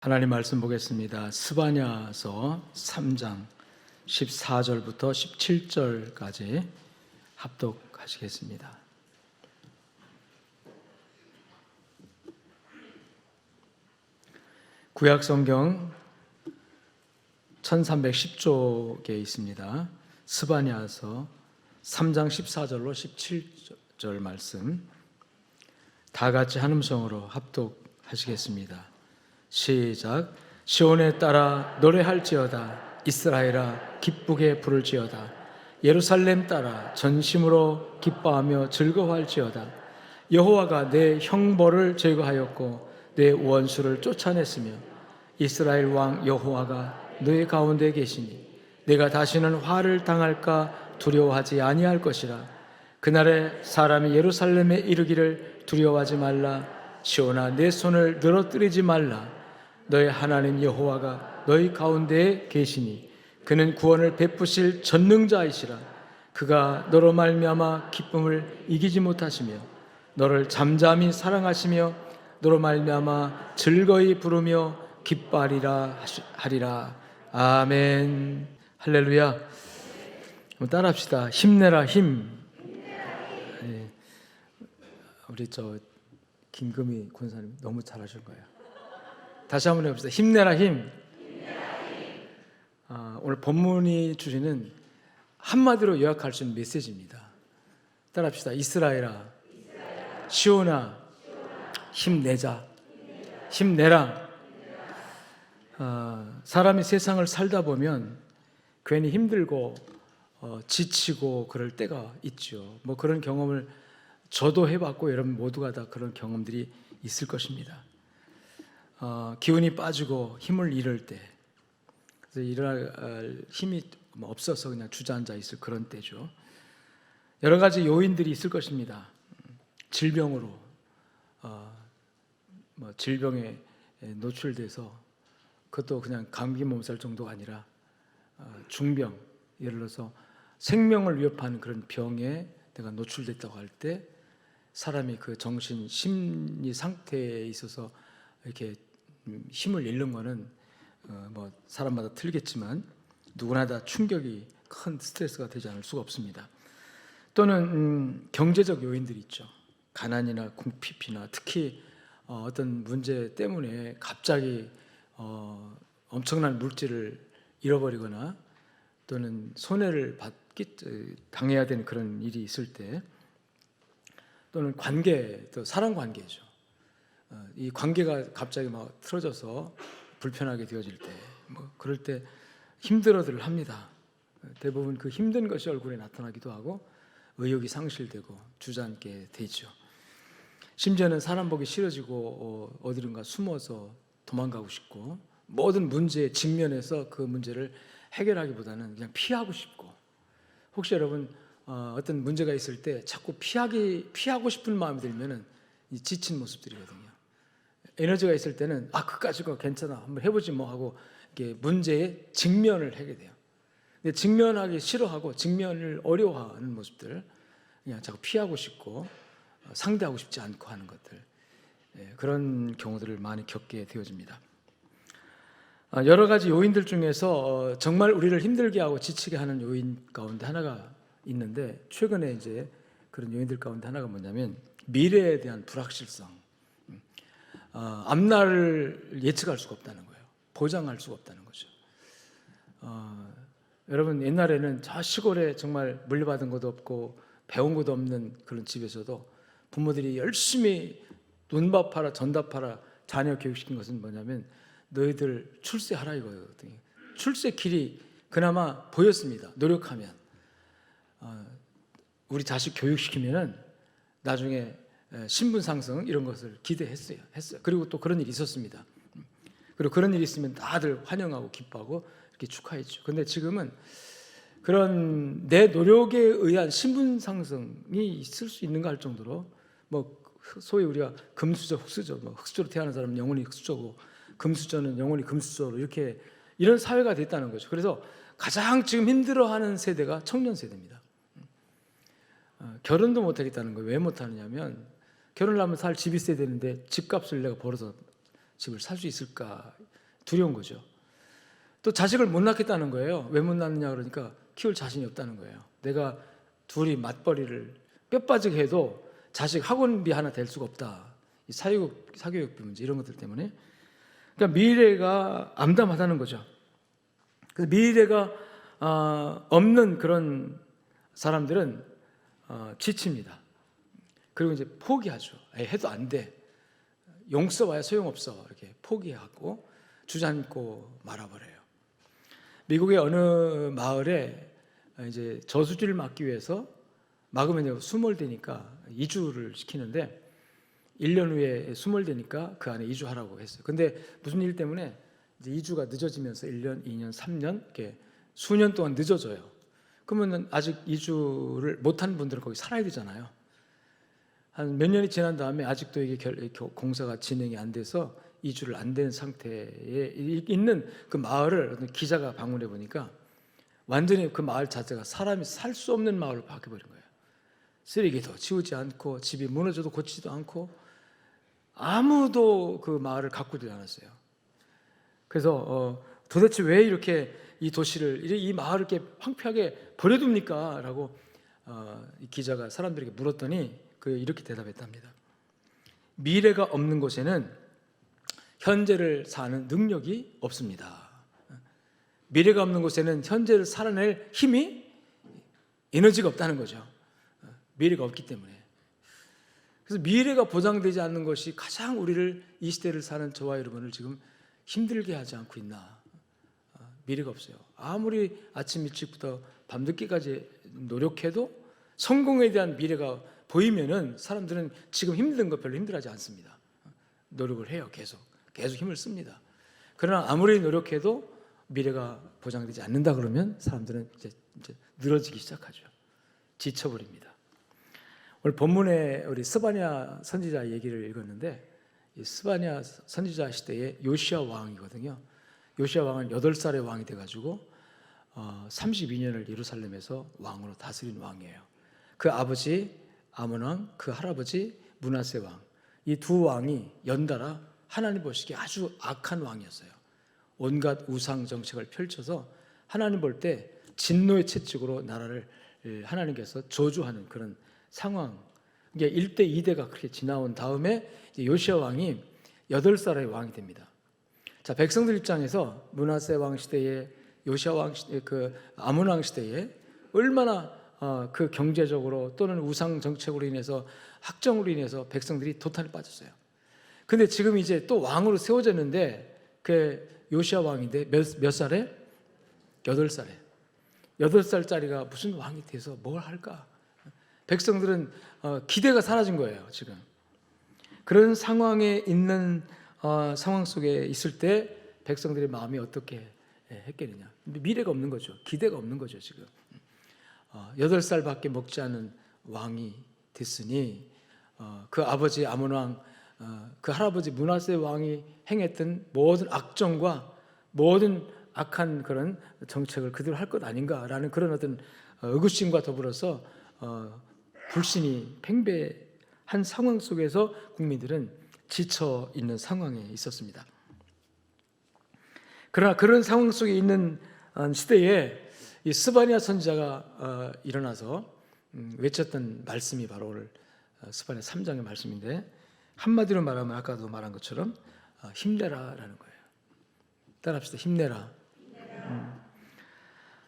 하나님 말씀 보겠습니다. 스바냐서 3장 14절부터 17절까지 합독하시겠습니다. 구약성경 1310쪽에 있습니다. 스바냐서 3장 14절로 17절 말씀 다 같이 한음성으로 합독하시겠습니다. 시작. 시온에 따라 노래할지어다. 이스라엘아 기쁘게 부를지어다. 예루살렘 따라 전심으로 기뻐하며 즐거워할지어다. 여호와가 내 형벌을 제거하였고 내 원수를 쫓아냈으며 이스라엘 왕 여호와가 너희 가운데 계시니 내가 다시는 화를 당할까 두려워하지 아니할 것이라. 그날에 사람이 예루살렘에 이르기를 두려워하지 말라. 시온아 내 손을 늘어뜨리지 말라. 너의 하나님 여호와가 너희 가운데에 계시니 그는 구원을 베푸실 전능자이시라. 그가 너로 말미암아 기쁨을 이기지 못하시며 너를 잠잠히 사랑하시며 너로 말미암아 즐거이 부르며 기뻐하리라 하리라. 아멘. 할렐루야. 따라합시다. 힘내라 힘. 네. 우리 김금희 권사님 너무 잘하실 거예요. 다시 한번 해봅시다. 힘내라 힘. 오늘 본문이 주시는 한마디로 요약할 수 있는 메시지입니다. 따라합시다. 이스라엘아, 시온아, 힘내자, 힘내라. 사람이 세상을 살다 보면 괜히 힘들고 지치고 그럴 때가 있죠. 뭐 그런 경험을 저도 해봤고 여러분 모두가 다 그런 경험들이 있을 것입니다. 기운이 빠지고 힘을 잃을 때, 그래서 일어날 힘이 없어서 그냥 주저앉아 있을 그런 때죠. 여러 가지 요인들이 있을 것입니다. 질병으로, 질병에 노출돼서 그것도 그냥 감기 몸살 정도가 아니라 중병, 예를 들어서 생명을 위협하는 그런 병에 내가 노출됐다고 할 때 사람이 그 정신, 심리 상태에 있어서 이렇게 힘을 잃는 거는 사람마다 틀리겠지만 누구나 다 충격이 큰 스트레스가 되지 않을 수가 없습니다. 또는 경제적 요인들이 있죠. 가난이나 궁핍이나 특히 어떤 문제 때문에 갑자기 엄청난 물질을 잃어버리거나 또는 손해를 당해야 되는 그런 일이 있을 때, 또는 관계, 또 사람 관계죠. 이 관계가 갑자기 막 틀어져서 불편하게 되어질 때, 그럴 때 힘들어들 합니다. 대부분 그 힘든 것이 얼굴에 나타나기도 하고 의욕이 상실되고 주저앉게 되죠. 심지어는 사람 보기 싫어지고 어디론가 숨어서 도망가고 싶고 모든 문제에 직면해서 그 문제를 해결하기보다는 그냥 피하고 싶고, 혹시 여러분 어떤 문제가 있을 때 자꾸 피하고 싶은 마음이 들면은 지친 모습들이거든요. 에너지가 있을 때는 그까짓 거 괜찮아 한번 해보지 뭐 하고 이렇게 문제에 직면을 하게 돼요. 근데 직면하기 싫어하고 직면을 어려워하는 모습들, 그냥 자꾸 피하고 싶고 상대하고 싶지 않고 하는 것들, 그런 경우들을 많이 겪게 되어집니다. 여러 가지 요인들 중에서 정말 우리를 힘들게 하고 지치게 하는 요인 가운데 하나가 있는데, 최근에 이제 그런 요인들 가운데 하나가 뭐냐면 미래에 대한 불확실성. 앞날을 예측할 수가 없다는 거예요. 보장할 수가 없다는 거죠. 여러분 옛날에는 저 시골에 정말 물려받은 것도 없고 배운 것도 없는 그런 집에서도 부모들이 열심히 논밥하라 전답하라 자녀 교육시킨 것은 뭐냐면 너희들 출세하라 이거거든요. 출세 길이 그나마 보였습니다. 노력하면 우리 자식 교육시키면은 나중에 신분 상승 이런 것을 기대했어요. 그리고 또 그런 일이 있었습니다. 그리고 그런 일이 있으면 다들 환영하고 기뻐하고 이렇게 축하했죠. 근데 지금은 그런 내 노력에 의한 신분 상승이 있을 수 있는가 할 정도로 소위 우리가 금수저, 흑수저, 흑수저로 태어난 사람은 영혼이 흑수저고 금수저는 영혼이 금수저로 이렇게 이런 사회가 됐다는 거죠. 그래서 가장 지금 힘들어하는 세대가 청년 세대입니다. 결혼도 못하겠다는 거예요. 왜 못하느냐면 결혼을 하면 살 집이 있어야 되는데 집값을 내가 벌어서 집을 살 수 있을까 두려운 거죠. 또 자식을 못 낳겠다는 거예요. 왜 못 낳느냐 그러니까 키울 자신이 없다는 거예요. 내가 둘이 맞벌이를 뼈 빠지게 해도 자식 학원비 하나 될 수가 없다. 이 사교육비 문제 이런 것들 때문에. 그러니까 미래가 암담하다는 거죠. 그래서 미래가 없는 그런 사람들은 지칩니다. 그리고 이제 포기하죠. 해도 안 돼. 용서와야 소용없어. 이렇게 포기하고 주저앉고 말아버려요. 미국의 어느 마을에 이제 저수지를 막기 위해서 막으면 수몰되니까 이주를 시키는데 1년 후에 수몰되니까 그 안에 이주하라고 했어요. 근데 무슨 일 때문에 이제 이주가 늦어지면서 1년, 2년, 3년 이렇게 수년 동안 늦어져요. 그러면 아직 이주를 못한 분들은 거기 살아야 되잖아요. 한 몇 년이 지난 다음에 아직도 이게 공사가 진행이 안 돼서 이주를 안 된 상태에 있는 그 마을을 어떤 기자가 방문해 보니까 완전히 그 마을 자체가 사람이 살 수 없는 마을로 바뀌어버린 거예요. 쓰레기도 치우지 않고 집이 무너져도 고치지도 않고 아무도 그 마을을 가꾸지 않았어요. 그래서 도대체 왜 이렇게 이 도시를 이 마을을 이렇게 황폐하게 버려둡니까? 라고 이 기자가 사람들에게 물었더니 이렇게 대답했답니다. 미래가 없는 곳에는 현재를 사는 능력이 없습니다. 미래가 없는 곳에는 현재를 살아낼 힘이 에너지가 없다는 거죠. 미래가 없기 때문에. 그래서 미래가 보장되지 않는 것이 가장 우리를 이 시대를 사는 저와 여러분을 지금 힘들게 하지 않고 있나. 미래가 없어요. 아무리 아침 일찍부터 밤늦게까지 노력해도 성공에 대한 미래가 보이면은 사람들은 지금 힘든 거 별로 힘들어하지 않습니다. 노력을 해요. 계속 힘을 씁니다. 그러나 아무리 노력해도 미래가 보장되지 않는다 그러면 사람들은 이제 늘어지기 시작하죠. 지쳐버립니다. 오늘 본문에 우리 스바냐 선지자 얘기를 읽었는데 이 스바냐 선지자 시대의 요시야 왕이거든요. 요시야 왕은 8살의 왕이 돼가지고 32년을 예루살렘에서 왕으로 다스린 왕이에요. 그 아버지 아몬 왕, 그 할아버지 므낫세 왕, 이 두 왕이 연달아 하나님 보시기에 아주 악한 왕이었어요. 온갖 우상 정책을 펼쳐서 하나님 볼 때 진노의 채찍으로 나라를 하나님께서 저주하는 그런 상황. 이게 1대 2대가 그렇게 지나온 다음에 요시야 왕이 8살의 왕이 됩니다. 자, 백성들 입장에서 므낫세 왕 시대에 요시야 왕 시대, 그 아몬 왕 시대에 얼마나 그 경제적으로 또는 우상 정책으로 인해서 학정으로 인해서 백성들이 도탄에 빠졌어요. 근데 지금 이제 또 왕으로 세워졌는데 그 요시야 왕인데 몇 살에? 8살에. 8살짜리가 무슨 왕이 돼서 뭘 할까? 백성들은 기대가 사라진 거예요, 지금. 그런 상황에 있는 상황 속에 있을 때 백성들의 마음이 어떻게 했겠느냐? 미래가 없는 거죠. 기대가 없는 거죠, 지금. 8살밖에 먹지 않은 왕이 됐으니 그 아버지 아몬 왕, 그 할아버지 므낫세 왕이 행했던 모든 악정과 모든 악한 그런 정책을 그대로 할 것 아닌가라는 그런 어떤 의구심과 더불어서 불신이 팽배한 상황 속에서 국민들은 지쳐 있는 상황에 있었습니다. 그러나 그런 상황 속에 있는 시대에 이 스바냐 선지자가 일어나서 외쳤던 말씀이 바로 오늘 스바냐 3장의 말씀인데 한마디로 말하면 아까도 말한 것처럼 힘내라라는 거예요. 따라합시다. 힘내라.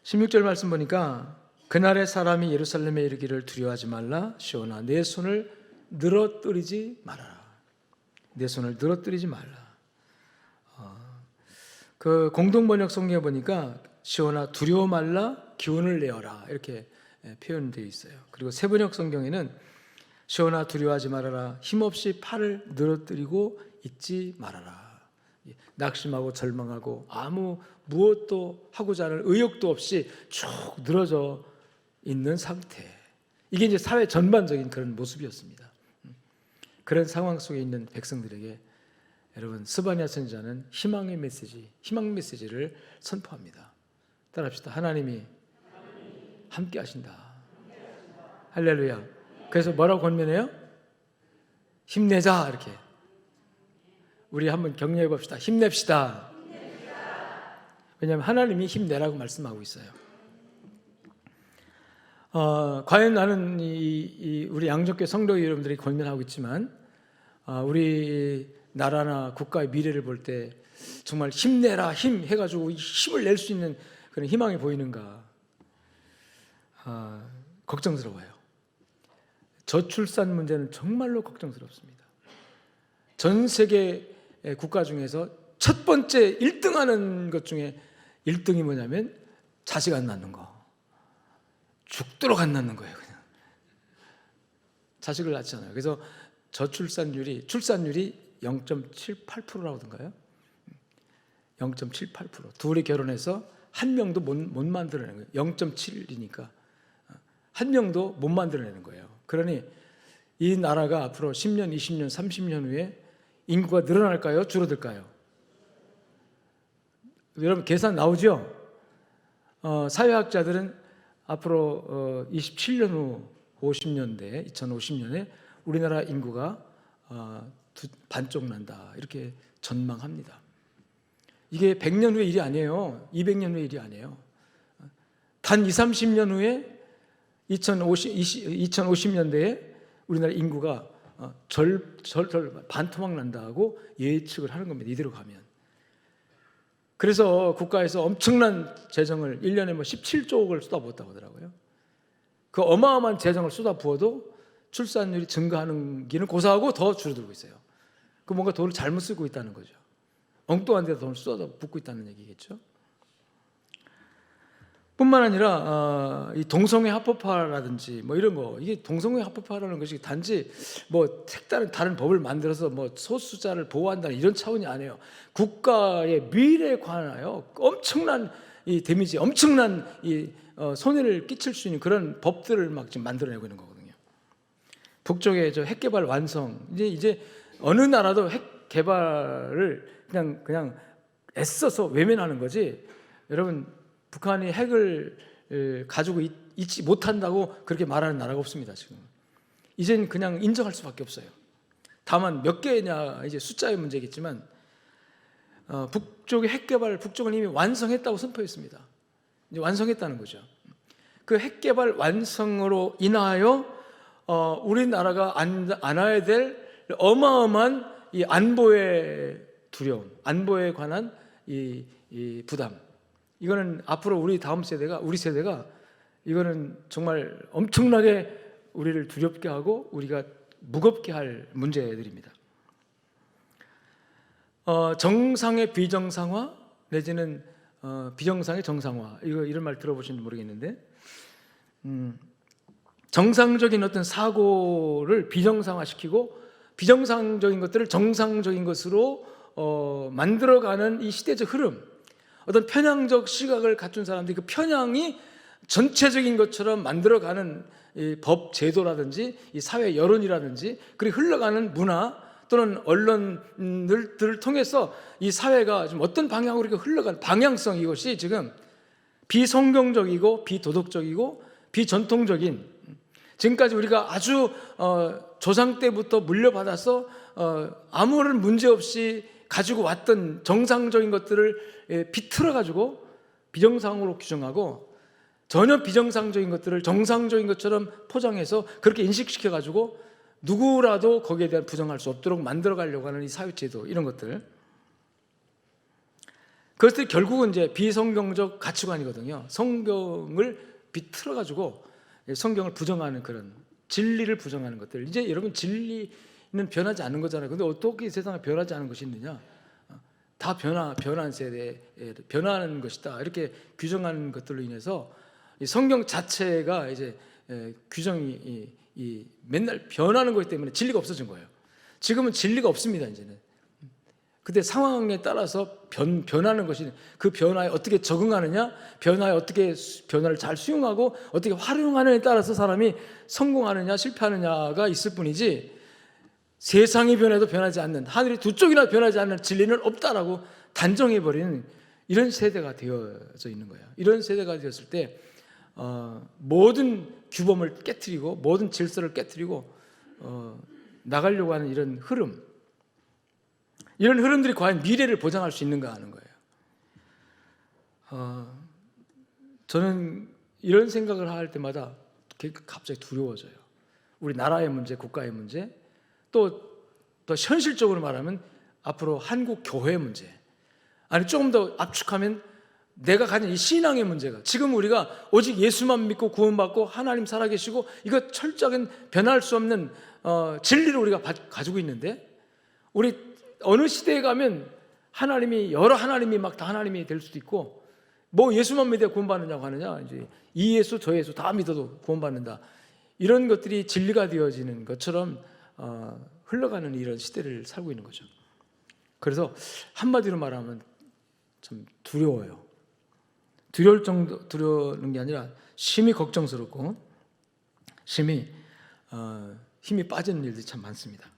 16절 말씀 보니까 그날의 사람이 예루살렘에 이르기를 두려워하지 말라. 시온아 내 손을 늘어뜨리지 말아라. 내 손을 늘어뜨리지 말라. 그 공동번역 성경에 보니까 시온아 두려워 말라 기운을 내어라 이렇게 표현되어 있어요. 그리고 세번역 성경에는 시온아 두려워하지 말아라 힘없이 팔을 늘어뜨리고 있지 말아라. 낙심하고 절망하고 아무 무엇도 하고자 하는 의욕도 없이 쭉 늘어져 있는 상태. 이게 이제 사회 전반적인 그런 모습이었습니다. 그런 상황 속에 있는 백성들에게 여러분 스바냐 선지자는 희망의 메시지, 희망 메시지를 선포합니다. 따라합시다. 하나님이 함께 하신다. 할렐루야. 그래서 뭐라고 권면해요? 힘내자 이렇게. 우리 한번 격려해 봅시다. 힘냅시다. 왜냐하면 하나님이 힘내라고 말씀하고 있어요. 과연 나는 우리 양적교 성도 여러분들이 고민하고 있지만 우리 나라나 국가의 미래를 볼 때 정말 힘내라 힘 해가지고 힘을 낼 수 있는 그런 희망이 보이는가 걱정스러워요. 저출산 문제는 정말로 걱정스럽습니다. 전 세계 국가 중에서 첫 번째 1등하는 것 중에 1등이 뭐냐면 자식 안 낳는 거. 죽도록 안 낳는 거예요. 그냥 자식을 낳잖아요. 그래서 출산율이 0.78%라던가요? 0.78%. 둘이 결혼해서 한 명도 못 만들어내는 거예요. 0.7이니까 한 명도 못 만들어내는 거예요. 그러니 이 나라가 앞으로 10년, 20년, 30년 후에 인구가 늘어날까요? 줄어들까요? 여러분 계산 나오죠? 사회학자들은 앞으로 27년 후 2050년에 우리나라 인구가 반쪽 난다 이렇게 전망합니다. 이게 100년 후의 일이 아니에요. 200년 후의 일이 아니에요. 단 20, 30년 후에 2050년대에 우리나라 인구가 반토막 난다고 예측을 하는 겁니다. 이대로 가면. 그래서 국가에서 엄청난 재정을 1년에 17조억을 쏟아부었다고 하더라고요. 그 어마어마한 재정을 쏟아부어도 출산율이 증가하는 길은 고사하고 더 줄어들고 있어요. 그 뭔가 돈을 잘못 쓰고 있다는 거죠. 엉뚱한 데다 돈을 쏟아붓고 있다는 얘기겠죠. 뿐만 아니라 이 동성애 합법화라든지 뭐 이런 거, 이게 동성애 합법화라는 것이 단지 뭐 색다른 다른 법을 만들어서 뭐 소수자를 보호한다는 이런 차원이 아니에요. 국가의 미래에 관하여 엄청난 이 데미지, 엄청난 이 손해를 끼칠 수 있는 그런 법들을 막 지금 만들어내고 있는 거거든요. 북쪽의 핵 개발 완성, 이제 어느 나라도 핵 개발을 그냥 애써서 외면하는 거지. 여러분, 북한이 핵을 가지고 있지 못한다고 그렇게 말하는 나라가 없습니다. 지금 이젠 그냥 인정할 수밖에 없어요. 다만 몇 개냐 이제 숫자의 문제겠지만 북쪽의 핵 개발, 북쪽은 이미 완성했다고 선포했습니다. 이제 완성했다는 거죠. 그 핵 개발 완성으로 인하여 우리나라가 안아야 될 어마어마한 이 안보의 두려움, 안보에 관한 이 부담, 이거는 앞으로 우리 세대가 이거는 정말 엄청나게 우리를 두렵게 하고 우리가 무겁게 할 문제들입니다. 정상의 비정상화 내지는 비정상의 정상화, 이런 말 들어보시는지 모르겠는데 정상적인 어떤 사고를 비정상화시키고 비정상적인 것들을 정상적인 것으로 만들어가는 이 시대적 흐름, 어떤 편향적 시각을 갖춘 사람들이 그 편향이 전체적인 것처럼 만들어가는 이 법 제도라든지 이 사회 여론이라든지 그리고 흘러가는 문화 또는 언론들을 통해서 이 사회가 좀 어떤 방향으로 이렇게 흘러가는 방향성, 이것이 지금 비성경적이고 비도덕적이고 비전통적인, 지금까지 우리가 아주 조상 때부터 물려받아서 아무런 문제 없이 가지고 왔던 정상적인 것들을 비틀어 가지고 비정상으로 규정하고 전혀 비정상적인 것들을 정상적인 것처럼 포장해서 그렇게 인식시켜 가지고 누구라도 거기에 대한 부정할 수 없도록 만들어 가려고 하는 이 사회제도, 이런 것들, 그것들이 결국은 이제 비성경적 가치관이거든요. 성경을 비틀어 가지고 성경을 부정하는 그런, 진리를 부정하는 것들. 이제 여러분, 진리는 변하지 않는 거잖아요. 근데 어떻게 세상에 변하지 않은 것이 있느냐? 다 변한 세대에 변하는 것이다, 이렇게 규정하는 것들로 인해서 이 성경 자체가 이제 규정이 맨날 변하는 것이기 때문에 진리가 없어진 거예요. 지금은 진리가 없습니다. 이제는 그때 상황에 따라서 변하는 것이, 그 변화에 어떻게 적응하느냐, 변화에 어떻게 변화를 잘 수용하고 어떻게 활용하느냐에 따라서 사람이 성공하느냐 실패하느냐가 있을 뿐이지, 세상이 변해도 변하지 않는, 하늘이 두 쪽이나 변하지 않는 진리는 없다라고 단정해버리는 이런 세대가 되어져 있는 거예요. 이런 세대가 되었을 때 모든 규범을 깨트리고 모든 질서를 깨트리고 나가려고 하는 이런 흐름, 이런 흐름들이 과연 미래를 보장할 수 있는가 하는 거예요. 저는 이런 생각을 할 때마다 갑자기 두려워져요. 우리 나라의 문제, 국가의 문제, 또 현실적으로 말하면 앞으로 한국 교회의 문제, 아니 조금 더 압축하면 내가 가진 이 신앙의 문제가, 지금 우리가 오직 예수만 믿고 구원받고 하나님 살아계시고 이거 철저하게 변할 수 없는 진리를 우리가 가지고 있는데, 우리 어느 시대에 가면 하나님이 여러 하나님이 막 다 하나님이 될 수도 있고, 뭐 예수만 믿어 구원받느냐고 하느냐, 이제 이 예수 저 예수 다 믿어도 구원받는다, 이런 것들이 진리가 되어지는 것처럼 흘러가는 이런 시대를 살고 있는 거죠. 그래서 한마디로 말하면 참 두려워요. 두려우는 게 아니라 심히 걱정스럽고 심히 힘이 빠지는 일들이 참 많습니다.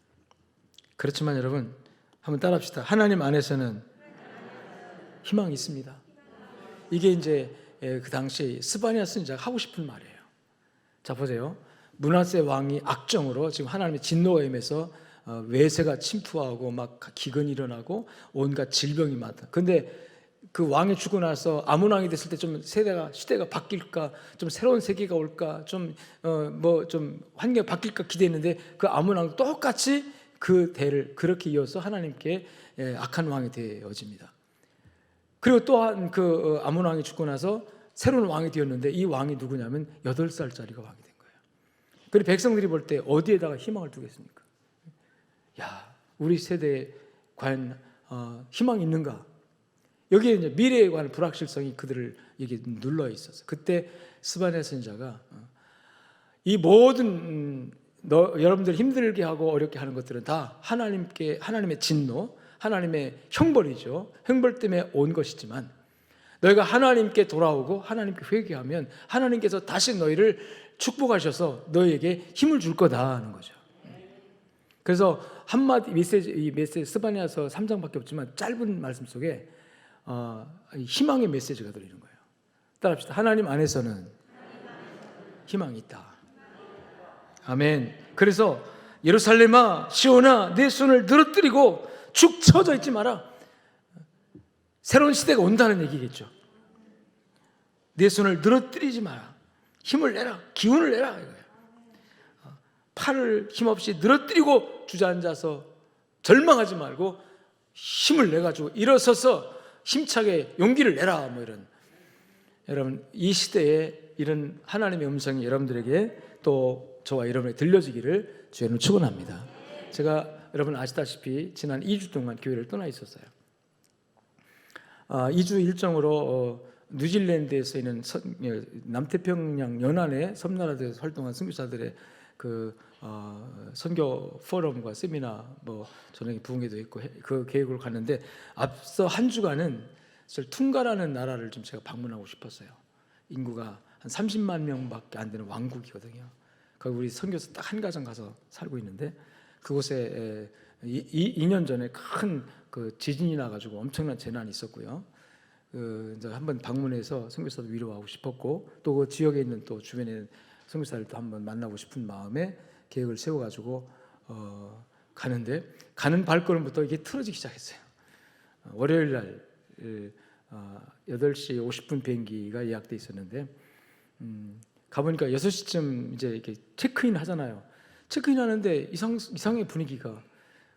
그렇지만 여러분, 한번 따라합시다. 하나님 안에서는 희망이 있습니다. 이게 이제 그 당시 스바냐 선지자가 하고 싶은 말이에요. 자, 보세요. 므낫세 왕이 악정으로 지금 하나님의 진노가 임해서 외세가 침투하고 막 기근이 일어나고 온갖 질병이 많다. 근데 그 왕이 죽고 나서 아몬 왕이 됐을 때 좀 시대가 바뀔까, 좀 새로운 세계가 올까, 좀 환경이 바뀔까 기대했는데, 그 아몬 왕도 똑같이 그 대를 그렇게 이어서 하나님께 악한 왕이 되어집니다. 그리고 또한 그 아몬 왕이 죽고 나서 새로운 왕이 되었는데, 이 왕이 누구냐면 8살짜리가 왕이 된 거예요. 그리고 백성들이 볼 때 어디에다가 희망을 두겠습니까? 야, 우리 세대에 과연 희망이 있는가? 여기에 이제 미래에 관한 불확실성이 그들을 여기 눌러 있었어. 그때 스바냐 선지자가 이 모든 여러분들 힘들게 하고 어렵게 하는 것들은 다 하나님의 진노, 하나님의 형벌이죠. 형벌 때문에 온 것이지만 너희가 하나님께 돌아오고 하나님께 회개하면 하나님께서 다시 너희를 축복하셔서 너희에게 힘을 줄 거다 하는 거죠. 그래서 한마디 이 메시지 스바냐서 3장밖에 없지만 짧은 말씀 속에 희망의 메시지가 들리는 거예요. 따라합시다. 하나님 안에서는 희망이 있다. 아멘. 그래서 예루살렘아 시온아 내 손을 늘어뜨리고 축 처져 있지 마라. 새로운 시대가 온다는 얘기겠죠. 내 손을 늘어뜨리지 마라. 힘을 내라. 기운을 내라 이거예요. 팔을 힘없이 늘어뜨리고 주저앉아서 절망하지 말고 힘을 내가지고 일어서서 힘차게 용기를 내라, 뭐 이런. 여러분, 이 시대에 이런 하나님의 음성이 여러분들에게 또 저와 여러분에게 들려지기를 주님을 축원합니다. 제가 여러분 아시다시피 지난 2주 동안 교회를 떠나 있었어요. 2주 일정으로 뉴질랜드에서 있는 남태평양 연안의 섬나라들에서 활동한 선교사들의 그 선교 포럼과 세미나 저녁에 부흥회도 있고 그 계획으로 갔는데, 앞서 한 주간은 퉁가라는 나라를 좀 제가 방문하고 싶었어요. 인구가 한 30만 명밖에 안 되는 왕국이거든요. 거기 우리 선교사 딱 한 가정 가서 살고 있는데, 그곳에 2년 전에 큰 그 지진이 나가지고 엄청난 재난이 있었고요. 이제 한번 방문해서 선교사도 위로하고 싶었고, 또 그 지역에 있는 또 주변에 있는 선교사들도 한번 만나고 싶은 마음에 계획을 세워가지고 가는데, 가는 발걸음부터 이게 틀어지기 시작했어요. 월요일 날 8시 50분 비행기가 예약돼 있었는데, 가보니까 6시쯤 이제 이렇게 체크인 하잖아요. 체크인 하는데 이상의 분위기가.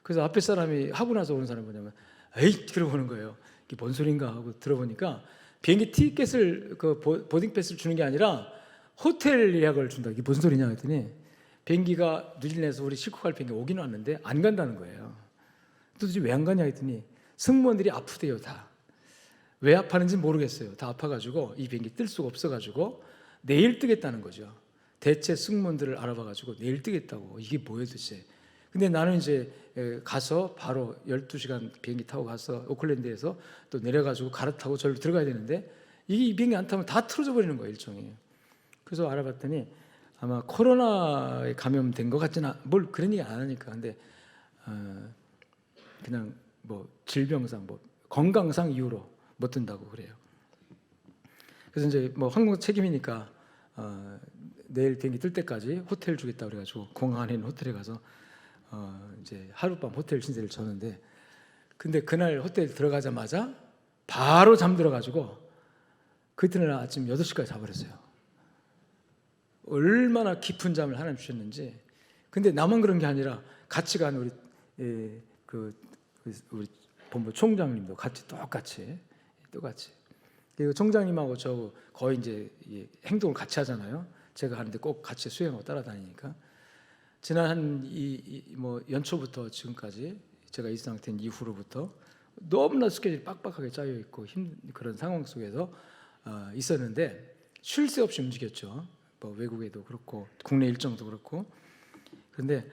그래서 앞에 사람이 하고 나서 오는 사람이 뭐냐면, 에이, 그러고 는 거예요. 이게 뭔 소린가 하고 들어보니까 비행기 티켓을 보딩 패스를 주는 게 아니라 호텔 예약을 준다. 이게 무슨 소리냐 했더니, 비행기가 뉴질랜드에서 우리 싣고 갈 비행기 오긴 왔는데 안 간다는 거예요. 도대체 왜 안 가냐 했더니, 승무원들이 아프대요. 다. 왜 아파하는지 모르겠어요. 다 아파가지고 이 비행기 뜰 수가 없어가지고 내일 뜨겠다는 거죠. 대체 승무원들을 알아봐가지고 내일 뜨겠다고. 이게 뭐예요 도대체. 근데 나는 이제 가서 바로 12시간 비행기 타고 가서 오클랜드에서 또 내려가지고 갈아타고 절로 들어가야 되는데, 이 비행기 안 타면 다 틀어져 버리는 거예요, 일정이. 그래서 알아봤더니 아마 코로나에 감염된 것 같지는 뭘 그런 얘기 안 하니까. 근데 그냥 질병상 건강상 이유로 못 뜬다고 그래요. 그래서 이제 항공 책임이니까 내일 비행기 뜰 때까지 호텔 주겠다 그래가지고 공항 안에 있는 호텔에 가서 이제 하룻밤 호텔 신세를 졌는데, 근데 그날 호텔 들어가자마자 바로 잠들어가지고 그 이튿날 아침 8시까지 자버렸어요. 얼마나 깊은 잠을 하나님 주셨는지. 근데 나만 그런 게 아니라 같이 간 우리 본부 총장님도 같이 똑같이. 그리고 총장님하고 저 거의 이제 행동을 같이 하잖아요. 제가 하는데 꼭 같이 수행하고 따라다니니까. 지난 뭐 연초부터 지금까지 제가 이 상태인 이후로부터 너무나 스케줄이 빡빡하게 짜여 있고 그런 상황 속에서 있었는데 쉴 새 없이 움직였죠. 뭐 외국에도 그렇고 국내 일정도 그렇고. 그런데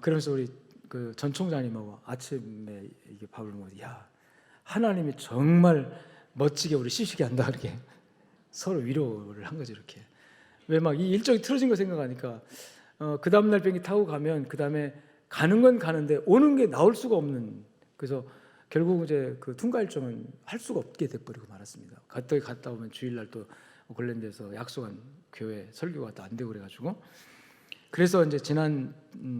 그러면서 우리 그 전 총장님하고 아침에 이게 밥을 먹어서 야, 하나님이 정말 멋지게 우리 쉬시게 한다, 이렇게 서로 위로를 한 거죠. 이렇게 왜 막 이 일정이 틀어진 거 생각하니까 그 다음날 비행기 타고 가면 그 다음에 가는 건 가는데 오는 게 나올 수가 없는. 그래서 결국 이제 그 통과 일정은 할 수가 없게 돼버리고 말았습니다. 갔다 오면 주일날 또 오클랜드에서 약속한 교회 설교가 또 안 되고 그래가지고. 그래서 이제 지난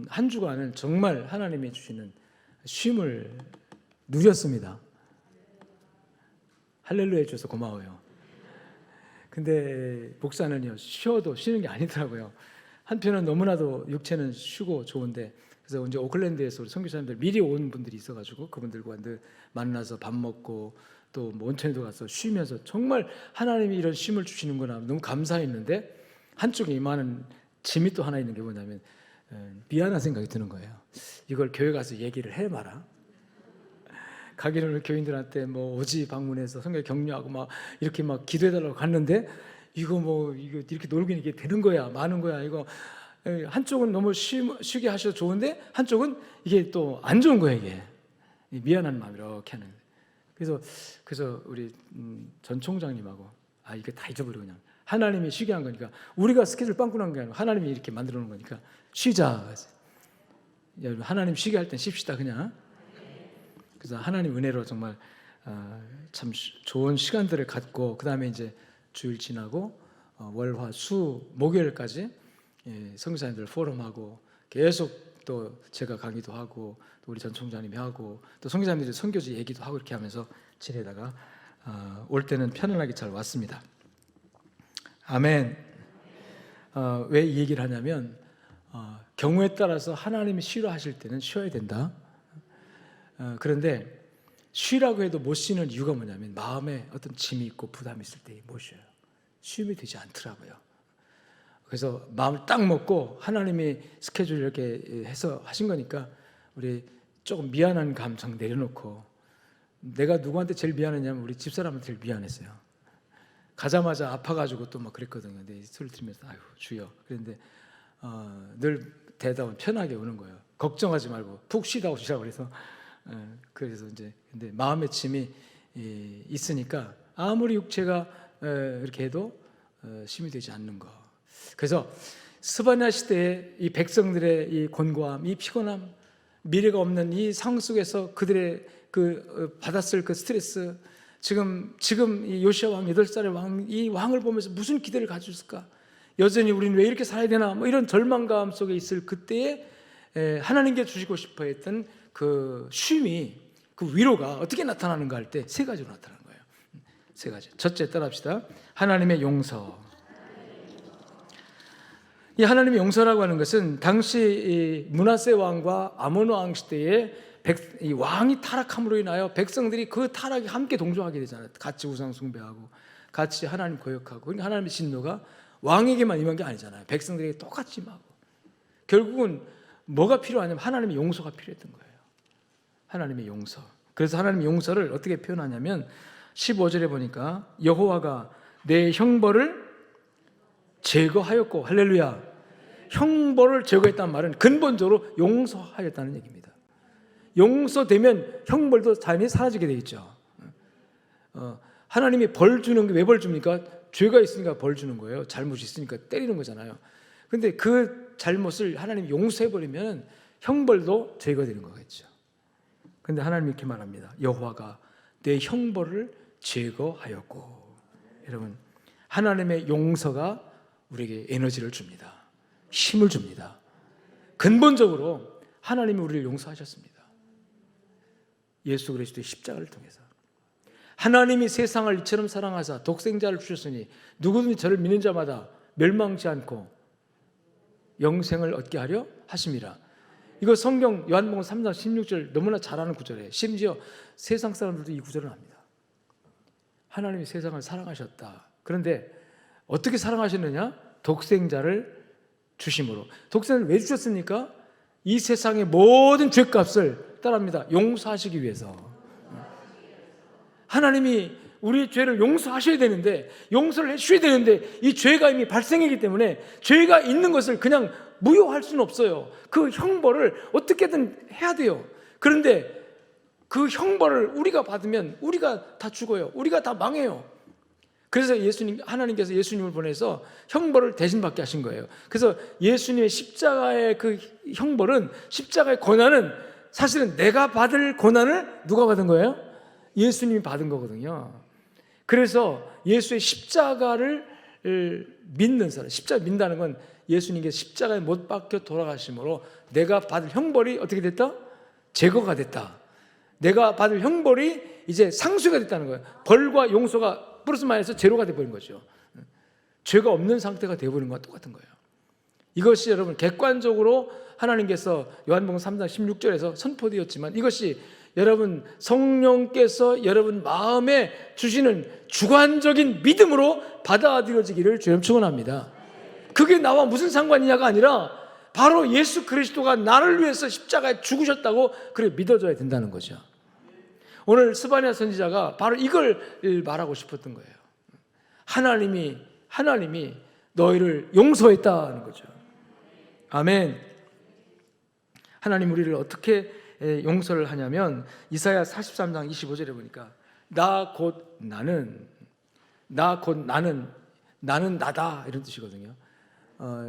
한 주간은 정말 하나님이 주시는 쉼을 누렸습니다. 할렐루야 해줘서 고마워요. 근데 목사는요, 쉬어도 쉬는 게 아니더라고요. 한편은 너무나도 육체는 쉬고 좋은데, 그래서 이제 오클랜드에서 우리 선교사님들 미리 온 분들이 있어가지고 그분들과 늘 만나서 밥 먹고 또 뭐 온천에도 가서 쉬면서 정말 하나님이 이런 쉼을 주시는구나 너무 감사했는데, 한쪽에 이만한 짐이 또 하나 있는 게 뭐냐면 미안한 생각이 드는 거예요. 이걸 교회 가서 얘기를 해봐라. 가기는 교인들한테 뭐 오지 방문해서 성경 격려하고 막 이렇게 막 기도해달라고 갔는데 이거 이렇게 놀기는 이게 되는 거야, 많은 거야. 이거 한쪽은 너무 쉬게 하셔도 좋은데 한쪽은 이게 또 안 좋은 거예요. 이게 미안한 마음 이렇게 하는. 그래서 우리 전 총장님하고 이게 다 잊어버리고 그냥 하나님이 쉬게 한 거니까, 우리가 스케줄 빵꾸난 게 아니고 하나님이 이렇게 만들어 놓은 거니까 쉬자. 여러분, 하나님 쉬게 할 땐 쉽시다 그냥. 그래서 하나님 은혜로 정말 참 좋은 시간들을 갖고, 그 다음에 이제 주일 지나고 월, 화, 수, 목요일까지 선교사님들 포럼하고 계속 또 제가 강의도 하고 또 우리 전 총장님이 하고 또 선교사님들이 선교지 얘기도 하고 이렇게 하면서 지내다가 올 때는 편안하게 잘 왔습니다. 아멘. 왜 이 얘기를 하냐면 경우에 따라서 하나님이 쉬라 하실 때는 쉬어야 된다. 그런데 쉬라고 해도 못 쉬는 이유가 뭐냐면 마음에 어떤 짐이 있고 부담이 있을 때 못 쉬어요. 쉼이 되지 않더라고요. 그래서 마음을 딱 먹고 하나님이 스케줄 이렇게 해서 하신 거니까 우리 조금 미안한 감정 내려놓고, 내가 누구한테 제일 미안했냐면 우리 집사람한테 제일 미안했어요. 가자마자 아파가지고 또 막 그랬거든요. 근데 소리 들으면서 아유 주여 그랬는데 늘 대답은 편하게 오는 거예요. 걱정하지 말고 푹 쉬다 오시라고 그래서 이제 근데 마음의 짐이 있으니까 아무리 육체가 이렇게 해도 쉼이 되지 않는 거. 그래서 스바냐 시대의 이 백성들의 이 곤고함, 이 피곤함, 미래가 없는 이 상황 속에서 그들의 받았을 그 스트레스, 지금 이 요시아 왕 8살의 왕, 이 왕을 보면서 무슨 기대를 가졌을까? 여전히 우리는 왜 이렇게 살아야 되나? 뭐 이런 절망감 속에 있을 그때에 하나님께 주시고 싶어 했던 그 쉼이, 그 위로가 어떻게 나타나는가 할 때 3가지로 나타나는 거예요. 3가지. 첫째 따라합시다. 하나님의 용서. 이 하나님의 용서라고 하는 것은 당시 므낫세 왕과 아몬 왕 시대에 이 왕이 타락함으로 인하여 백성들이 그 타락에 함께 동조하게 되잖아요. 같이 우상 숭배하고 같이 하나님 거역하고. 그러니까 하나님의 진노가 왕에게만 임한 게 아니잖아요. 백성들에게 똑같이 임하고. 결국은 뭐가 필요하냐면 하나님의 용서가 필요했던 거예요. 하나님의 용서. 그래서 하나님의 용서를 어떻게 표현하냐면 15절에 보니까 여호와가 내 형벌을 제거하였고, 할렐루야. 형벌을 제거했다는 말은 근본적으로 용서하였다는 얘기입니다. 용서되면 형벌도 자연히 사라지게 되어 있죠. 하나님이 벌 주는 게 왜 벌 줍니까? 죄가 있으니까 벌 주는 거예요. 잘못이 있으니까 때리는 거잖아요. 근데 그 잘못을 하나님이 용서해버리면 형벌도 제거되는 거겠죠. 근데 하나님이 이렇게 말합니다. 여호와가 내 형벌을 제거하였고. 여러분, 하나님의 용서가 우리에게 에너지를 줍니다. 힘을 줍니다. 근본적으로 하나님이 우리를 용서하셨습니다. 예수 그리스도의 십자가를 통해서. 하나님이 세상을 이처럼 사랑하사 독생자를 주셨으니 누구든지 저를 믿는 자마다 멸망치 않고 영생을 얻게 하려 하심이라. 이거 성경 요한복음 3장 16절 너무나 잘 아는 구절이에요. 심지어 세상 사람들도 이 구절을 압니다. 하나님이 세상을 사랑하셨다. 그런데 어떻게 사랑하셨느냐? 독생자를 주심으로. 독생자를 왜 주셨습니까? 이 세상의 모든 죄값을 따릅니다. 용서하시기 위해서. 하나님이 우리의 죄를 용서하셔야 되는데, 용서를 해주셔야 되는데, 이 죄가 이미 발생했기 때문에 죄가 있는 것을 그냥 무효할 수는 없어요. 그 형벌을 어떻게든 해야 돼요. 그런데 그 형벌을 우리가 받으면 우리가 다 죽어요. 우리가 다 망해요. 그래서 하나님께서 예수님을 보내서 형벌을 대신 받게 하신 거예요. 그래서 예수님의 십자가의 그 형벌은, 십자가의 고난은 사실은 내가 받을 고난을 누가 받은 거예요? 예수님이 받은 거거든요. 그래서 예수의 십자가를 믿는 사람, 십자가 믿는다는 건 예수님께서 십자가에 못 박혀 돌아가심으로 내가 받을 형벌이 어떻게 됐다? 제거가 됐다. 내가 받을 형벌이 이제 상수가 됐다는 거예요. 벌과 용서가 플러스 마이너스 제로가 되어버린 거죠. 죄가 없는 상태가 되어버린 것과 똑같은 거예요. 이것이 여러분 객관적으로 하나님께서 요한복음 3장 16절에서 선포되었지만, 이것이 여러분 성령께서 여러분 마음에 주시는 주관적인 믿음으로 받아들여지기를 주님 축원합니다. 그게 나와 무슨 상관이냐가 아니라 바로 예수 그리스도가 나를 위해서 십자가에 죽으셨다고 그래 믿어줘야 된다는 거죠. 오늘 스바냐 선지자가 바로 이걸 말하고 싶었던 거예요. 하나님이 너희를 용서했다는 거죠. 아멘. 하나님 우리를 어떻게 용서를 하냐면, 이사야 43장 25절에 보니까 나 곧 나는 나다 이런 뜻이거든요.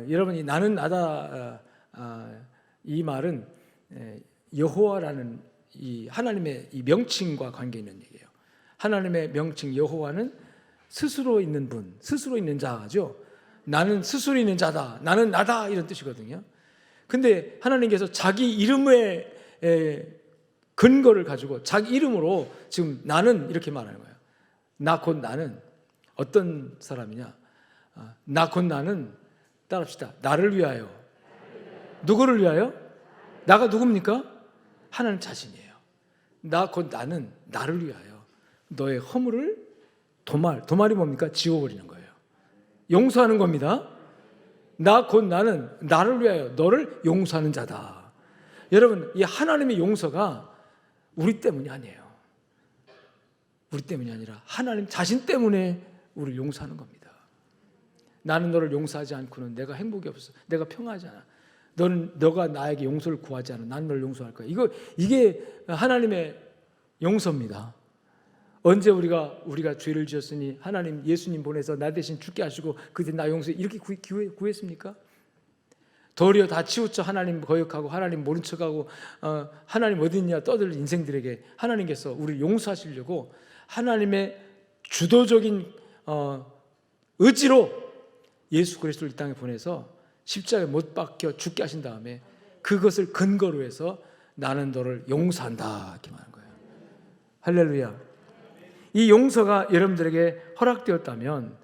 여러분이 나는 나다 이 말은 여호와라는 이 하나님의 이 명칭과 관계 있는 얘기예요. 하나님의 명칭 여호와는 스스로 있는 분, 스스로 있는 자죠. 나는 스스로 있는 자다, 나는 나다 이런 뜻이거든요. 근데 하나님께서 자기 이름의 근거를 가지고 자기 이름으로 지금 나는 이렇게 말하는 거예요. 나 곧 나는 어떤 사람이냐? 나 곧 나는, 따라합시다. 나를 위하여. 누구를 위하여? 나가 누굽니까? 하나님 자신이에요. 나 곧 나는 나를 위하여 너의 허물을 도말이 뭡니까? 지워버리는 거예요. 용서하는 겁니다. 나 곧 나는 나를 위하여 너를 용서하는 자다. 여러분, 이 하나님의 용서가 우리 때문이 아니에요. 우리 때문이 아니라 하나님 자신 때문에 우리를 용서하는 겁니다. 나는 너를 용서하지 않고는 내가 행복이 없어. 내가 평화하지 않아. 너가 나에게 용서를 구하지 않아. 나는 너를 용서할 거야. 이게 하나님의 용서입니다. 언제 우리가 죄를 지었으니 하나님 예수님 보내서 나 대신 죽게 하시고 그때 나 용서해 이렇게 구했습니까? 도리어 다 치우쳐 하나님 거역하고 하나님 모른 척하고 하나님 어디 있냐 떠들 인생들에게 하나님께서 우리를 용서하시려고 하나님의 주도적인 의지로 예수 그리스도를 이 땅에 보내서 십자가에 못 박혀 죽게 하신 다음에 그것을 근거로 해서 나는 너를 용서한다 이렇게 말한 거예요. 할렐루야. 이 용서가 여러분들에게 허락되었다면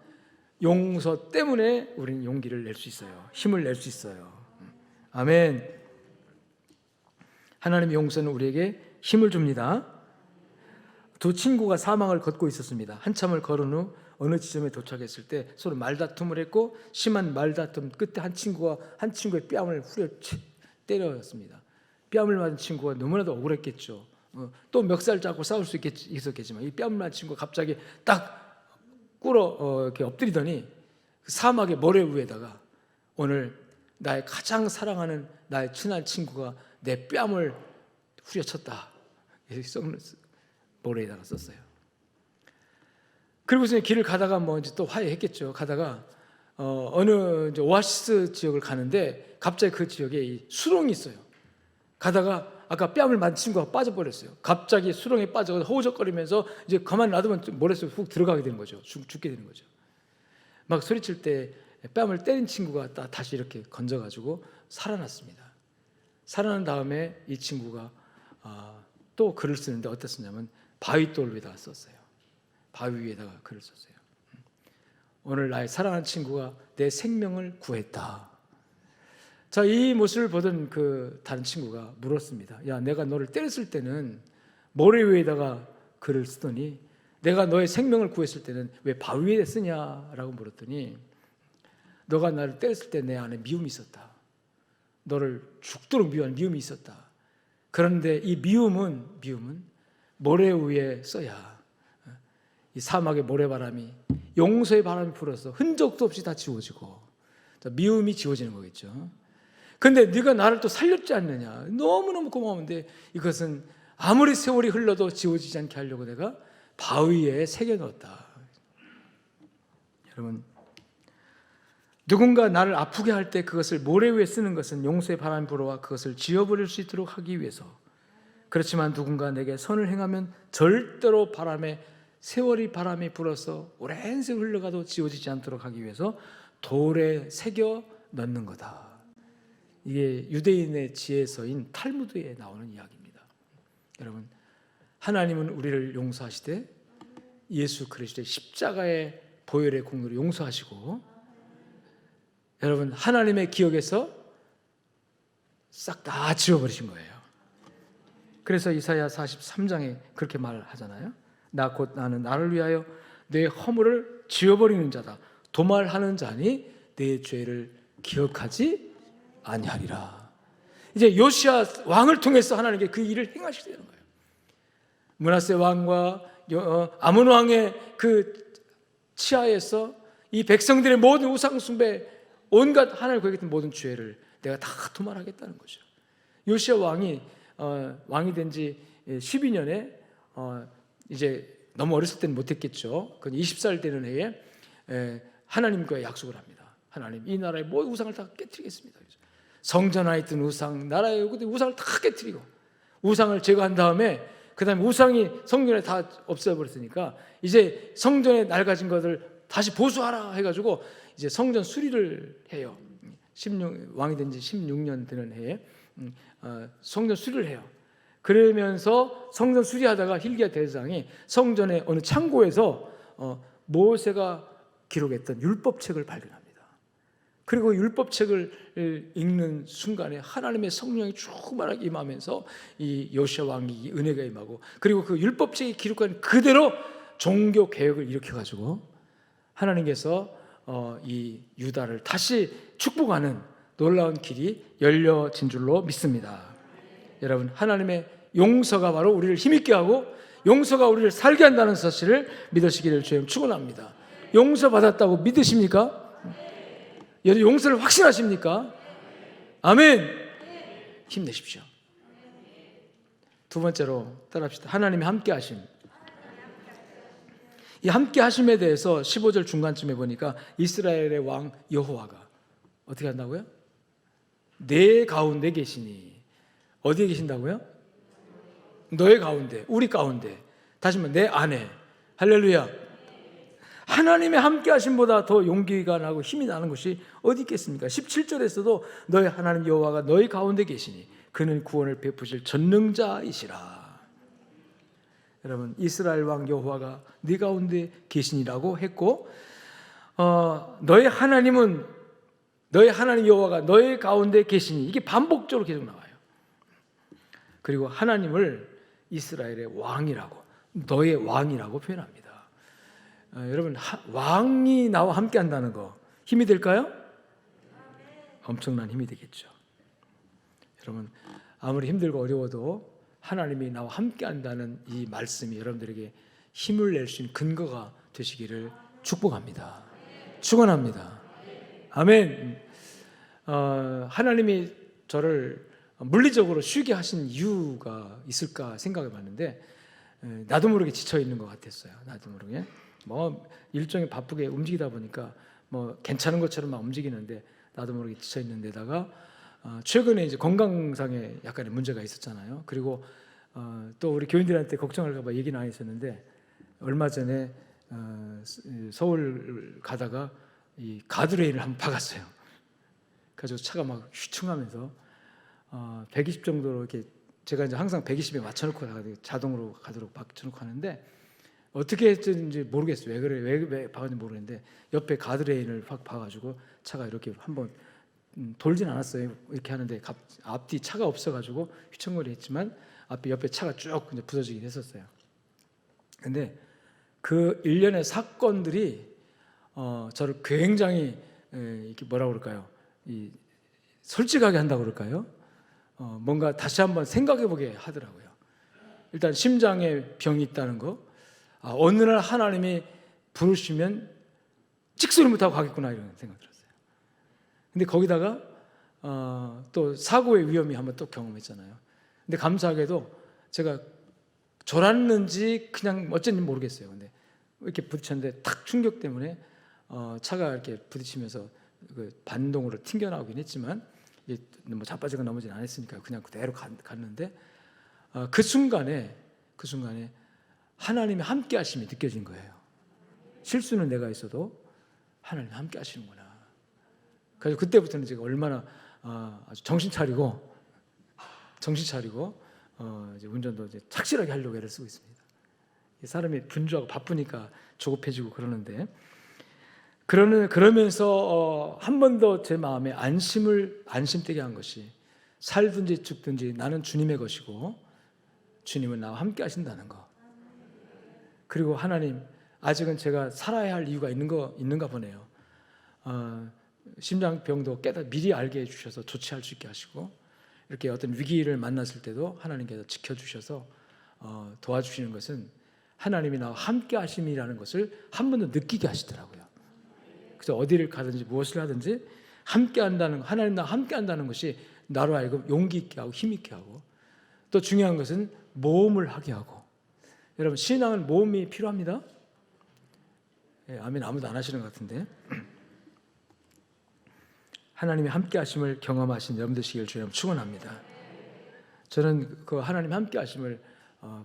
용서 때문에 우리는 용기를 낼 수 있어요. 힘을 낼 수 있어요. 아멘. 하나님의 용서는 우리에게 힘을 줍니다. 두 친구가 사막을 걷고 있었습니다. 한참을 걸은 후 어느 지점에 도착했을 때 서로 말다툼을 했고 심한 말다툼 끝에 한 친구의 뺨을 후려 때렸습니다. 뺨을 맞은 친구가 너무나도 억울했겠죠. 또 멱살 잡고 싸울 수 있었겠지만 이 뺨을 맞은 친구가 갑자기 딱 이렇게 엎드리더니 사막의 모래 위에다가 오늘 나의 가장 사랑하는 나의 친한 친구가 내 뺨을 후려쳤다. 모래에다가 썼어요. 그리고서 길을 가다가 이제 또 화해했겠죠. 가다가 어느 이제 오아시스 지역을 가는데 갑자기 그 지역에 이 수렁이 있어요. 가다가 아까 뺨을 맞은 친구가 빠져버렸어요. 갑자기 수렁에 빠져 허우적거리면서 이제 가만 놔두면 모래 속에 훅 들어가게 되는 거죠. 죽게 되는 거죠. 막 소리칠 때 뺨을 때린 친구가 다시 이렇게 건져가지고 살아났습니다. 살아난 다음에 이 친구가 또 글을 쓰는데 어떻게 쓰냐면 바위돌 위에다가 썼어요. 바위 위에다가 글을 썼어요. 오늘 나의 사랑하는 친구가 내 생명을 구했다. 자, 이 모습을 보던 그 다른 친구가 물었습니다. 야, 내가 너를 때렸을 때는 모래 위에다가 글을 쓰더니 내가 너의 생명을 구했을 때는 왜 바위 위에 쓰냐라고 물었더니 너가 나를 때렸을 때 내 안에 미움이 있었다. 너를 죽도록 미워하는 미움이 있었다. 그런데 이 미움은 모래 위에 써야 이 사막의 모래바람이 용서의 바람이 불어서 흔적도 없이 다 지워지고 미움이 지워지는 거겠죠. 근데 네가 나를 또 살렸지 않느냐. 너무너무 고마운데 이것은 아무리 세월이 흘러도 지워지지 않게 하려고 내가 바위에 새겨 넣었다. 여러분, 누군가 나를 아프게 할 때 그것을 모래 위에 쓰는 것은 용서의 바람이 불어와 그것을 지워버릴 수 있도록 하기 위해서. 그렇지만 누군가 내게 선을 행하면 절대로 세월이 바람이 불어서 오랜 세월 흘러가도 지워지지 않도록 하기 위해서 돌에 새겨 넣는 거다. 이게 유대인의 지혜서인 탈무드에 나오는 이야기입니다. 여러분, 하나님은 우리를 용서하시되 예수 그리스도의 십자가의 보혈의 공로로 용서하시고, 여러분, 하나님의 기억에서 싹 다 지워버리신 거예요. 그래서 이사야 43장에 그렇게 말하잖아요. 나는 나를 위하여 내 허물을 지워버리는 자다. 도말하는 자니 내 죄를 기억하지 아니하리라. 이제 요시야 왕을 통해서 하나님께 그 일을 행하시게 되는 거예요. 므낫세 왕과 아몬 왕의 그 치하에서 이 백성들의 모든 우상 숭배, 온갖 하나님을 거역했던 모든 죄를 내가 다 도말하겠다는 거죠. 요시야 왕이 된 지 12년에 이제 너무 어렸을 때는 못했겠죠. 그 20살 되는 해에 하나님과 약속을 합니다. 하나님, 이 나라의 모든 우상을 다 깨뜨리겠습니다. 성전 안에 있던 우상, 나라의 우상을 다 깨뜨리고 우상을 제거한 다음에 그 다음에 우상이 성전에 다 없애버렸으니까 이제 성전에 낡아진 것을 다시 보수하라 해가지고 이제 성전 수리를 해요. 왕이 된 지 16년 되는 해에 성전 수리를 해요. 그러면서 성전 수리하다가 hilkiah 대제사장이 성전의 어느 창고에서 모세가 기록했던 율법책을 발견합니다. 그리고 율법책을 읽는 순간에 하나님의 성령이 충만하게 임하면서 이 요시야 왕이 은혜가 임하고, 그리고 그 율법책이 기록한 그대로 종교 개혁을 일으켜가지고 하나님께서 이 유다를 다시 축복하는 놀라운 길이 열려진 줄로 믿습니다. 여러분, 하나님의 용서가 바로 우리를 힘있게 하고 용서가 우리를 살게 한다는 사실을 믿으시기를 주님 축원합니다. 용서받았다고 믿으십니까? 여러분, 용서를 확신하십니까? 아멘. 힘내십시오. 두 번째로 따라합시다. 하나님의 함께 하심. 이 함께 하심에 대해서 15절 중간쯤에 보니까 이스라엘의 왕 여호와가 어떻게 한다고요? 내 가운데 계시니. 어디에 계신다고요? 너의 가운데, 우리 가운데. 다시 말해 내 안에. 할렐루야. 하나님의 함께 하심보다 더 용기가 나고 힘이 나는 것이 어디 있겠습니까? 17절에서도 너의 하나님 여호와가 너희 가운데 계시니 그는 구원을 베푸실 전능자이시라. 여러분, 이스라엘 왕 여호와가 네 가운데 계시니라고 했고, 너의 하나님 여호와가 너의 가운데 계시니, 이게 반복적으로 계속 나와요. 그리고 하나님을 이스라엘의 왕이라고, 너의 왕이라고 표현합니다. 여러분, 왕이 나와 함께 한다는 거 힘이 될까요? 엄청난 힘이 되겠죠. 여러분, 아무리 힘들고 어려워도 하나님이 나와 함께 한다는 이 말씀이 여러분들에게 힘을 낼 수 있는 근거가 되시기를 축복합니다. 축원합니다. 아멘. 하나님이 저를 물리적으로 쉬게 하신 이유가 있을까 생각해 봤는데, 나도 모르게 지쳐 있는 것 같았어요. 나도 모르게 일종의 바쁘게 움직이다 보니까 괜찮은 것처럼 막 움직이는데 나도 모르게 지쳐 있는 데다가 최근에 이제 건강상에 약간의 문제가 있었잖아요. 그리고 또 우리 교인들한테 걱정할까봐 얘기는 안 했었는데, 얼마 전에 서울 가다가 이 가드레일을 한번 박았어요. 그래서 차가 막 휘청하면서 120 정도로 이렇게 제가 이제 항상 120에 맞춰놓고 자동으로 가도록 맞춰놓고 하는데 어떻게 했는지 모르겠어요. 왜 그래, 왜 박았는지 모르겠는데 옆에 가드레인을 확 봐가지고 차가 이렇게 한번 돌진 않았어요. 이렇게 하는데 앞뒤 차가 없어가지고 휘청거리 했지만 옆에 차가 쭉 이제 부서지긴 했었어요. 근데 그 일련의 사건들이 저를 굉장히 이렇게 뭐라 그럴까요? 솔직하게 한다고 그럴까요? 뭔가 다시 한번 생각해보게 하더라고요. 일단 심장에 병이 있다는 거, 어느 날 하나님이 부르시면 찍소리 못하고 가겠구나 이런 생각 들었어요. 근데 거기다가 또 사고의 위험이 한번 또 경험했잖아요. 근데 감사하게도 제가 졸았는지 그냥 어쩐지 모르겠어요. 근데 이렇게 부딪혔는데 탁 충격 때문에 차가 이렇게 부딪히면서 그 반동으로 튕겨나오긴 했지만 뭐 자빠지고 넘어지는 안 했으니까 그냥 그대로 갔는데 그 순간에 하나님의 함께 하심이 느껴진 거예요. 실수는 내가 있어도 하나님이 함께 하시는구나. 그래서 그때부터는 제가 얼마나 아주 정신 차리고 이제 운전도 이제 착실하게 하려고 애를 쓰고 있습니다. 사람이 분주하고 바쁘니까 조급해지고 그러는데 그러면서 한 번 더 제 마음에 안심되게 한 것이 살든지 죽든지 나는 주님의 것이고 주님은 나와 함께 하신다는 거. 그리고 하나님 아직은 제가 살아야 할 이유가 있는가 보네요. 심장병도 미리 알게 해주셔서 조치할 수 있게 하시고 이렇게 어떤 위기를 만났을 때도 하나님께서 지켜주셔서 도와주시는 것은 하나님이 나와 함께 하심이라는 것을 한 번 더 느끼게 하시더라고요. 그래서 어디를 가든지 무엇을 하든지 하나님 나와 함께 한다는 것이 나로 하여금 용기 있게 하고 힘 있게 하고 또 중요한 것은 모험을 하게 하고 여러분 신앙은 모험이 필요합니다. 아멘. 아무도 안 하시는 것 같은데 하나님의 함께 하심을 경험하신 여러분 되시길 주님 축원합니다. 저는 그 하나님 함께 하심을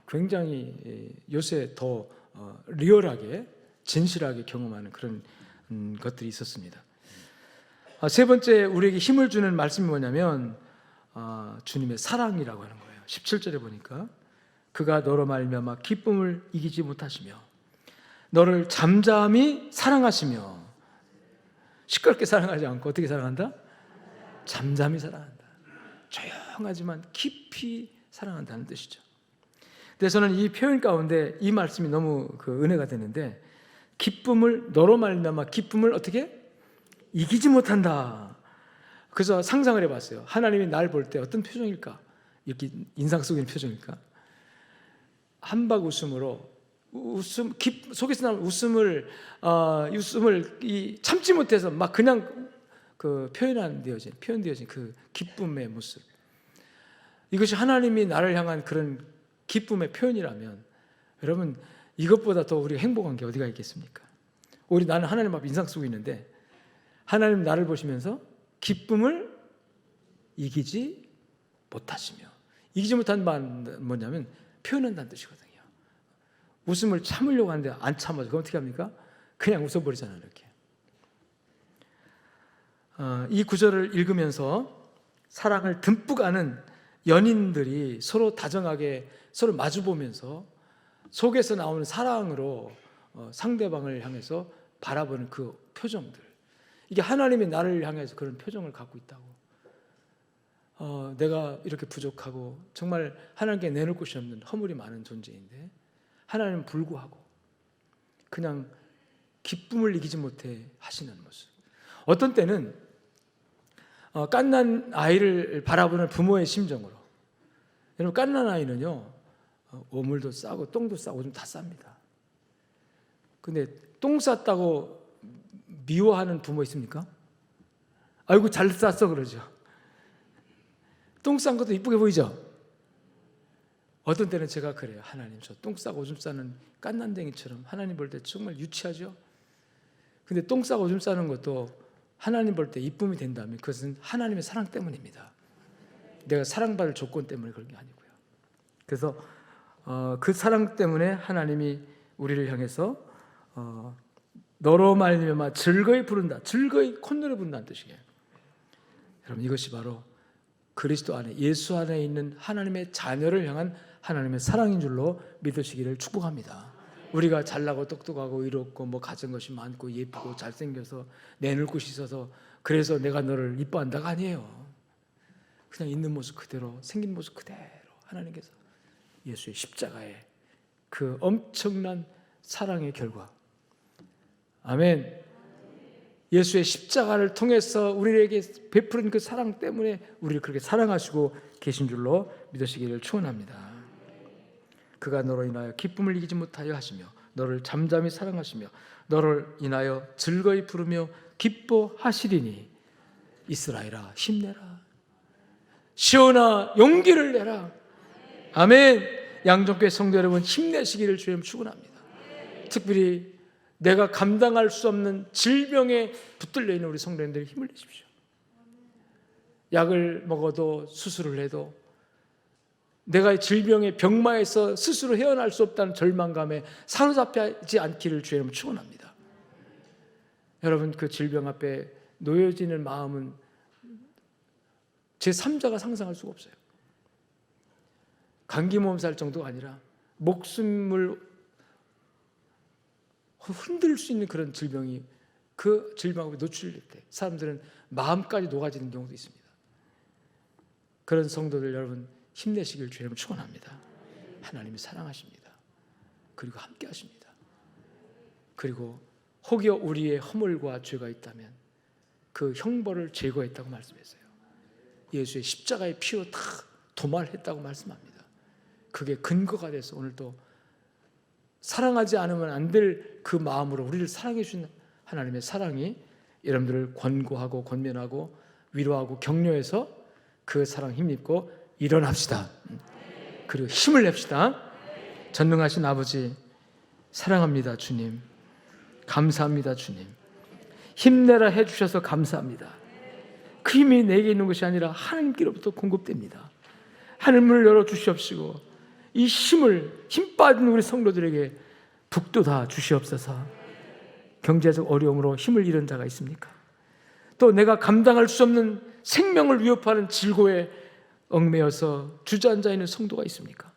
굉장히 요새 더 리얼하게 진실하게 경험하는 그런 것들이 있었습니다. 세 번째 우리에게 힘을 주는 말씀이 뭐냐면 주님의 사랑이라고 하는 거예요. 17절에 보니까 그가 너로 말미암아 기쁨을 이기지 못하시며 너를 잠잠히 사랑하시며 시끄럽게 사랑하지 않고 어떻게 사랑한다? 잠잠히 사랑한다. 조용하지만 깊이 사랑한다는 뜻이죠. 그래서 저는 이 표현 가운데 이 말씀이 너무 은혜가 되는데 너로 말미암아 기쁨을 어떻게? 이기지 못한다. 그래서 상상을 해봤어요. 하나님이 날 볼 때 어떤 표정일까? 이렇게 인상 속에 있는 표정일까? 한박 웃음으로 속에서 나는 웃음을 참지 못해서 막 그냥 표현되어진 그 기쁨의 모습. 이것이 하나님이 나를 향한 그런 기쁨의 표현이라면 여러분 이것보다 더 우리가 행복한 게 어디가 있겠습니까? 나는 하나님 앞에 인상 쓰고 있는데 하나님 나를 보시면서 기쁨을 이기지 못하시며 이기지 못한 말은 뭐냐면 표현한다는 뜻이거든요. 웃음을 참으려고 하는데 안 참아서 그럼 어떻게 합니까? 그냥 웃어버리잖아요. 이렇게. 이 구절을 읽으면서 사랑을 듬뿍 아는 연인들이 서로 다정하게 서로 마주보면서 속에서 나오는 사랑으로 상대방을 향해서 바라보는 그 표정들, 이게 하나님이 나를 향해서 그런 표정을 갖고 있다고. 내가 이렇게 부족하고 정말 하나님께 내놓을 곳이 없는 허물이 많은 존재인데 하나님은 불구하고 그냥 기쁨을 이기지 못해 하시는 모습. 어떤 때는 갓난 아이를 바라보는 부모의 심정으로, 여러분 갓난 아이는요 오물도 싸고 똥도 싸고 좀 다 쌉니다. 근데 똥 쌌다고 미워하는 부모 있습니까? 아이고 잘 쌌어 그러죠. 똥 싼 것도 이쁘게 보이죠? 어떤 때는 제가 그래요. 하나님 저 똥 싸고 오줌 싸는 갓난댕이처럼 하나님 볼 때 정말 유치하죠? 근데 똥 싸고 오줌 싸는 것도 하나님 볼 때 이쁨이 된다면 그것은 하나님의 사랑 때문입니다. 내가 사랑받을 조건 때문에 그런 게 아니고요. 그래서 그 사랑 때문에 하나님이 우리를 향해서 너로 말미암아 즐거이 부른다. 즐거이 콧노래 부른다는 뜻이에요. 여러분 이것이 바로 그리스도 안에, 예수 안에 있는 하나님의 자녀를 향한 하나님의 사랑인 줄로 믿으시기를 축복합니다. 우리가 잘나고 똑똑하고 의롭고 뭐 가진 것이 많고 예쁘고 잘생겨서 내놓을 곳이 있어서 그래서 내가 너를 이뻐한다가 아니에요. 그냥 있는 모습 그대로, 생긴 모습 그대로 하나님께서 예수의 십자가의 그 엄청난 사랑의 결과, 아멘. 예수의 십자가를 통해서 우리에게 베푸는 그 사랑 때문에 우리를 그렇게 사랑하시고 계신 줄로 믿으시기를 축원합니다. 그가 너로 인하여 기쁨을 이기지 못하여 하시며 너를 잠잠히 사랑하시며 너를 인하여 즐거이 부르며 기뻐하시리니 이스라엘아 힘내라, 시온아 용기를 내라. 아멘. 양정교회 성도 여러분, 힘내시기를 주님 축원합니다. 특별히 내가 감당할 수 없는 질병에 붙들려 있는 우리 성도님들 힘을 내십시오. 약을 먹어도 수술을 해도 내가 질병의 병마에서 스스로 헤어날 수 없다는 절망감에 사로잡히지 않기를 주님 축원합니다. 여러분, 그 질병 앞에 놓여지는 마음은 제3자가 상상할 수가 없어요. 감기 몸살 정도가 아니라 목숨을 흔들 수 있는 그런 질병이, 그 질병에 노출될 때 사람들은 마음까지 녹아지는 경우도 있습니다. 그런 성도들 여러분, 힘내시길 주님 축원합니다. 하나님이 사랑하십니다. 그리고 함께 하십니다. 그리고 혹여 우리의 허물과 죄가 있다면 그 형벌을 제거했다고 말씀했어요. 예수의 십자가의 피로 다 도말했다고 말씀합니다. 그게 근거가 돼서 오늘도 사랑하지 않으면 안 될 그 마음으로 우리를 사랑해 주신 하나님의 사랑이 여러분들을 권고하고 권면하고 위로하고 격려해서 그 사랑 힘입고 일어납시다. 그리고 힘을 냅시다. 전능하신 아버지 사랑합니다. 주님 감사합니다. 주님 힘내라 해주셔서 감사합니다. 그 힘이 내게 있는 것이 아니라 하나님께로부터 공급됩니다. 하늘문을 열어주시옵시고 이 힘 빠진 우리 성도들에게 북돋아 주시옵소서. 경제적 어려움으로 힘을 잃은 자가 있습니까? 또 내가 감당할 수 없는 생명을 위협하는 질고에 얽매여서 주저앉아 있는 성도가 있습니까?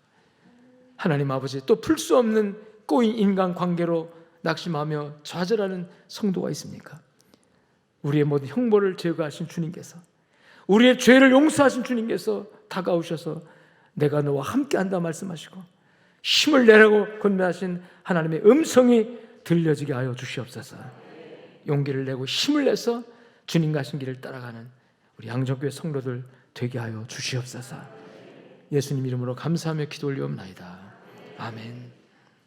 하나님 아버지, 또 풀 수 없는 꼬인 인간관계로 낙심하며 좌절하는 성도가 있습니까? 우리의 모든 형벌을 제거하신 주님께서, 우리의 죄를 용서하신 주님께서 다가오셔서 내가 너와 함께한다 말씀하시고 힘을 내라고 권면하신 하나님의 음성이 들려지게 하여 주시옵소서. 용기를 내고 힘을 내서 주님 가신 길을 따라가는 우리 양정교회 성도들 되게 하여 주시옵소서. 예수님 이름으로 감사하며 기도 올리옵나이다. 아멘.